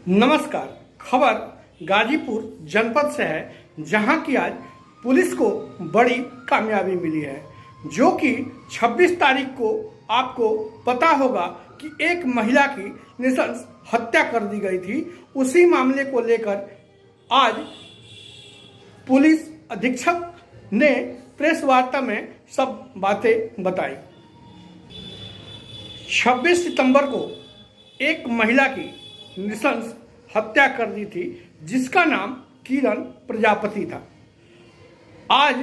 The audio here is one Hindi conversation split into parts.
नमस्कार। खबर गाजीपुर जनपद से है, जहां की आज पुलिस को बड़ी कामयाबी मिली है, जो कि 26 तारीख को आपको पता होगा कि एक महिला की नृशंस हत्या कर दी गई थी। उसी मामले को लेकर आज पुलिस अधीक्षक ने प्रेस वार्ता में सब बातें बताई। 26 सितंबर को एक महिला की नृशंस हत्या कर दी थी, जिसका नाम किरण प्रजापति था। आज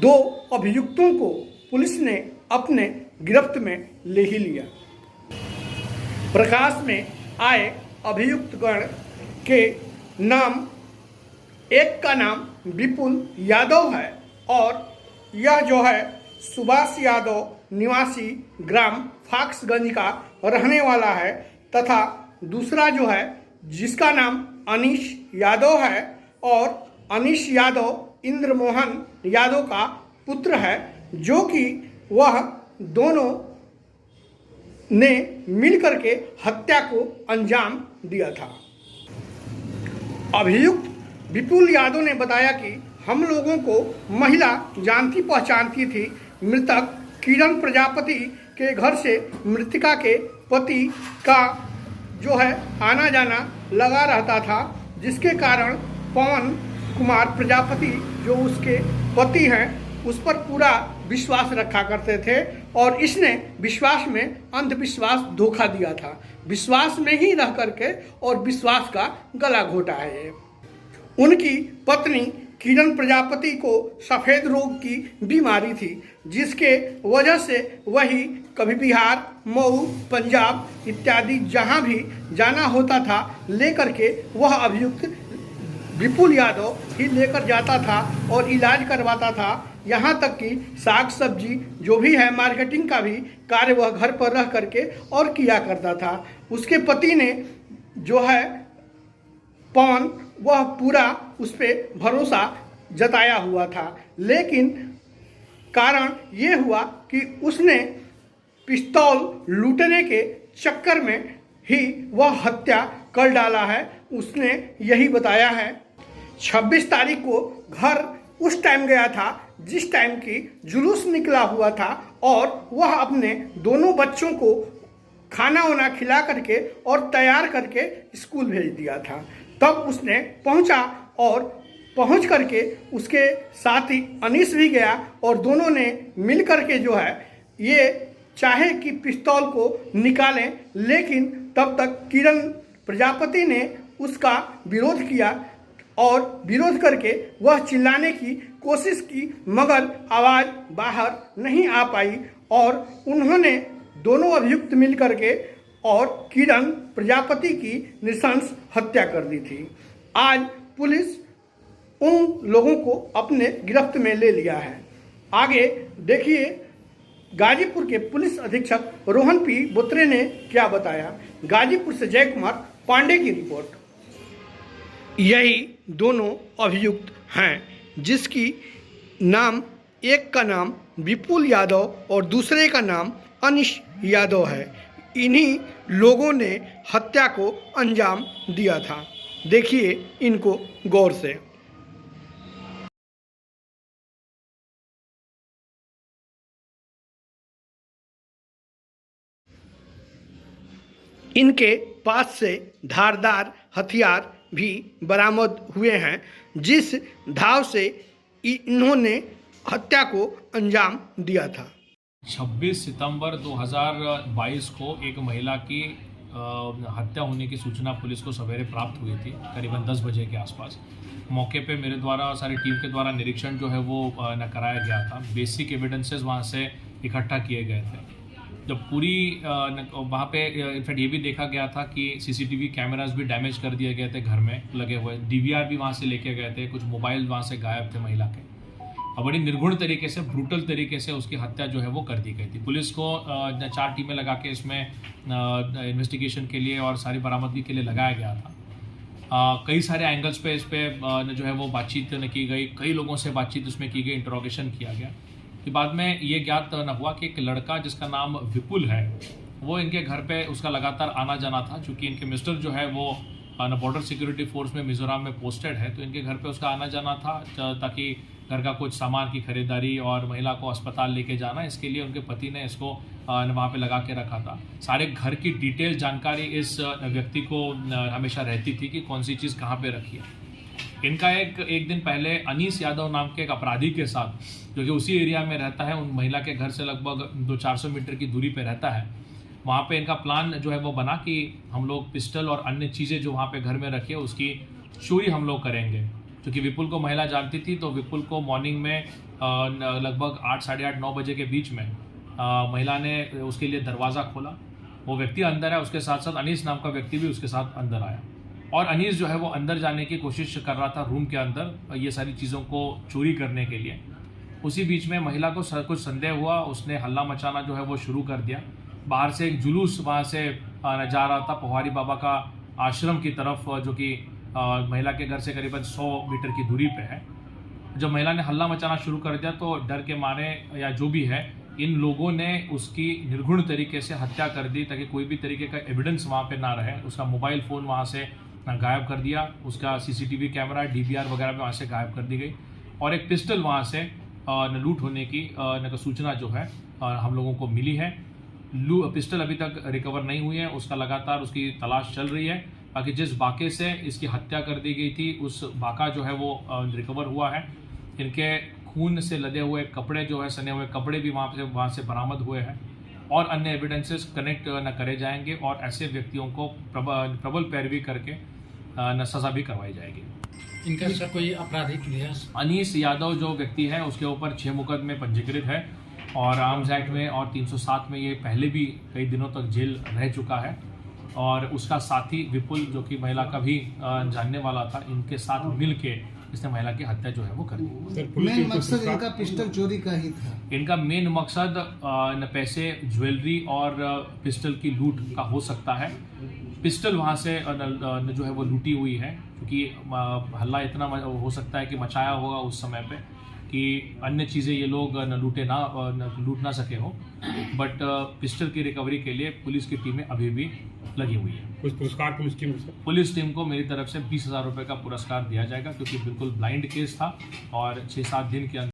दो अभियुक्तों को पुलिस ने अपने गिरफ्त में ले ही लिया। प्रकाश में आए अभियुक्त गण के नाम, एक का नाम विपुल यादव है और यह जो है सुभाष यादव निवासी ग्राम फाक्सगंज का रहने वाला है, तथा दूसरा जो है जिसका नाम अनीश यादव है और अनीश यादव इंद्रमोहन यादव का पुत्र है, जो कि वह दोनों ने मिलकर के हत्या को अंजाम दिया था। अभियुक्त विपुल यादव ने बताया कि हम लोगों को महिला जानती पहचानती थी। मृतक किरण प्रजापति के घर से मृतिका के पति का जो है आना जाना लगा रहता था, जिसके कारण पवन कुमार प्रजापति जो उसके पति हैं उस पर पूरा विश्वास रखा करते थे और इसने विश्वास में अंधविश्वास धोखा दिया था। विश्वास में ही रह करके और विश्वास का गला घोटा है। उनकी पत्नी किरण प्रजापति को सफ़ेद रोग की बीमारी थी, जिसके वजह से वही कभी बिहार, मऊ, पंजाब इत्यादि जहां भी जाना होता था लेकर के वह अभियुक्त विपुल यादव ही लेकर जाता था और इलाज करवाता था। यहां तक कि साग सब्जी जो भी है मार्केटिंग का भी कार्य वह घर पर रह करके और किया करता था। उसके पति ने जो है पवन, वह पूरा उस पर भरोसा जताया हुआ था, लेकिन कारण ये हुआ कि उसने पिस्तौल लूटने के चक्कर में ही वह हत्या कर डाला है। उसने यही बताया है। 26 तारीख को घर उस टाइम गया था जिस टाइम की जुलूस निकला हुआ था और वह अपने दोनों बच्चों को खाना वाना खिला करके और तैयार करके स्कूल भेज दिया था। तब उसने पहुंचा और पहुंच करके उसके साथ ही अनीश भी गया और दोनों ने मिल करके जो है ये चाहे कि पिस्तौल को निकालें, लेकिन तब तक किरण प्रजापति ने उसका विरोध किया और विरोध करके वह चिल्लाने की कोशिश की, मगर आवाज़ बाहर नहीं आ पाई और उन्होंने दोनों अभियुक्त मिल करके और किरण प्रजापति की नृशंस हत्या कर दी थी। आज पुलिस उन लोगों को अपने गिरफ्त में ले लिया है। आगे देखिए गाजीपुर के पुलिस अधीक्षक रोहन पी बोत्रे ने क्या बताया। गाजीपुर से जय कुमार पांडे की रिपोर्ट। यही दोनों अभियुक्त हैं, जिसकी नाम, एक का नाम विपुल यादव और दूसरे का नाम अनीश यादव है। इन्हीं लोगों ने हत्या को अंजाम दिया था। देखिए इनको गौर से। इनके पास से धारदार हथियार भी बरामद हुए हैं, जिस धाव से इन्होंने हत्या को अंजाम दिया था। 26 सितंबर 2022 को एक महिला की हत्या होने की सूचना पुलिस को सवेरे प्राप्त हुई थी, करीबन 10 बजे के आसपास। मौके पे मेरे द्वारा, सारी टीम के द्वारा निरीक्षण जो है वो कराया गया था। बेसिक एविडेंसेस वहाँ से इकट्ठा किए गए थे। जब पूरी वहाँ पे इनफैक्ट ये भी देखा गया था कि सीसीटीवी कैमरास भी डैमेज कर दिए गए थे घर में लगे हुए, डीवीआर भी वहाँ से लेके गए थे, कुछ मोबाइल वहाँ से गायब थे महिला के। और बड़ी निर्गुण तरीके से, ब्रूटल तरीके से उसकी हत्या जो है वो कर दी गई थी। पुलिस को 4 टीमें लगा के इसमें इन्वेस्टिगेशन के लिए और सारी बरामदगी के लिए लगाया गया था। कई सारे एंगल्स पे इस पर जो है वो बातचीत की गई, कई लोगों से बातचीत उसमें की गई, इंटरोगेशन किया गया। कि बाद में ये ज्ञात न हुआ कि एक लड़का जिसका नाम विपुल है, वो इनके घर पे उसका लगातार आना जाना था, क्योंकि इनके मिस्टर जो है वो बॉर्डर सिक्योरिटी फोर्स में मिजोरम में पोस्टेड है, तो इनके घर पे उसका आना जाना था ताकि घर का कुछ सामान की खरीदारी और महिला को अस्पताल लेके जाना, इसके लिए उनके पति ने इसको वहाँ पे लगा के रखा था। सारे घर की डिटेल जानकारी इस व्यक्ति को हमेशा रहती थी कि कौन सी चीज़ कहाँ पे रखी है। इनका एक दिन पहले अनीस यादव नाम के एक अपराधी के साथ, जो कि उसी एरिया में रहता है, उन महिला के घर से लगभग 200-400 मीटर की दूरी पे रहता है, वहाँ पे इनका प्लान जो है वो बना कि हम लोग पिस्टल और अन्य चीज़ें जो वहाँ पे घर में रखी है उसकी चोरी हम लोग करेंगे। क्योंकि विपुल को महिला जानती थी, तो विपुल को मॉर्निंग में लगभग 8, साढ़े 8, 9 बजे के बीच में महिला ने उसके लिए दरवाज़ा खोला। वो व्यक्ति अंदर है, उसके साथ साथ अनीस नाम का व्यक्ति भी उसके साथ अंदर आया, और अनीस जो है वो अंदर जाने की कोशिश कर रहा था रूम के अंदर ये सारी चीज़ों को चोरी करने के लिए। उसी बीच में महिला को कुछ संदेह हुआ, उसने हल्ला मचाना जो है वो शुरू कर दिया। बाहर से एक जुलूस वहाँ से जा रहा था पोहारी बाबा का आश्रम की तरफ, जो कि महिला के घर से करीबन 100 मीटर की दूरी पे है। जब महिला ने हल्ला मचाना शुरू कर दिया तो डर के मारे या जो भी है, इन लोगों ने उसकी निर्घुण तरीके से हत्या कर दी ताकि कोई भी तरीके का एविडेंस वहाँ पे ना रहे। उसका मोबाइल फ़ोन वहाँ से गायब कर दिया, उसका सीसीटीवी कैमरा, डीवीआर वगैरह भी वहाँ से गायब कर दी गई, और एक पिस्टल वहाँ से लूट होने की सूचना जो है हम लोगों को मिली है। पिस्टल अभी तक रिकवर नहीं हुई है, उसका लगातार उसकी तलाश चल रही है। बाकी जिस बाके से इसकी हत्या कर दी गई थी उस बाका जो है वो रिकवर हुआ है। इनके खून से लदे हुए कपड़े जो है, सने हुए कपड़े भी वहाँ से बरामद हुए हैं, और अन्य एविडेंसेस कनेक्ट न करे जाएंगे, और ऐसे व्यक्तियों को प्रबल पैरवी करके सजा भी करवाई जाएगी। इनका सर कोई आपराधिक इतिहास? अनीस यादव जो व्यक्ति है उसके ऊपर 6 मुकदमे पंजीकृत है, और आर्म्स एक्ट में और 307 में ये पहले भी कई दिनों तक जेल रह चुका है। और उसका साथी विपुल, जो कि महिला का भी जानने वाला था, इनके साथ मिल के इसने महिला की हत्या जो है वो कर दी। मेन मकसद इनका पिस्टल चोरी का ही था। इनका मेन मकसद पैसे, ज्वेलरी और पिस्टल की लूट का हो सकता है। पिस्टल वहाँ से जो है वो लूटी हुई है, क्योंकि हल्ला इतना हो सकता है कि मचाया होगा उस समय पे कि अन्य चीज़ें ये लोग लूट ना सके हो। बट पिस्टल की रिकवरी के लिए पुलिस की टीमें अभी भी लगी हुई है। कुछ पुरस्कार पुलिस टीम को मेरी तरफ से 20,000 रुपये का पुरस्कार दिया जाएगा, क्योंकि बिल्कुल ब्लाइंड केस था और 6-7 दिन के अंदर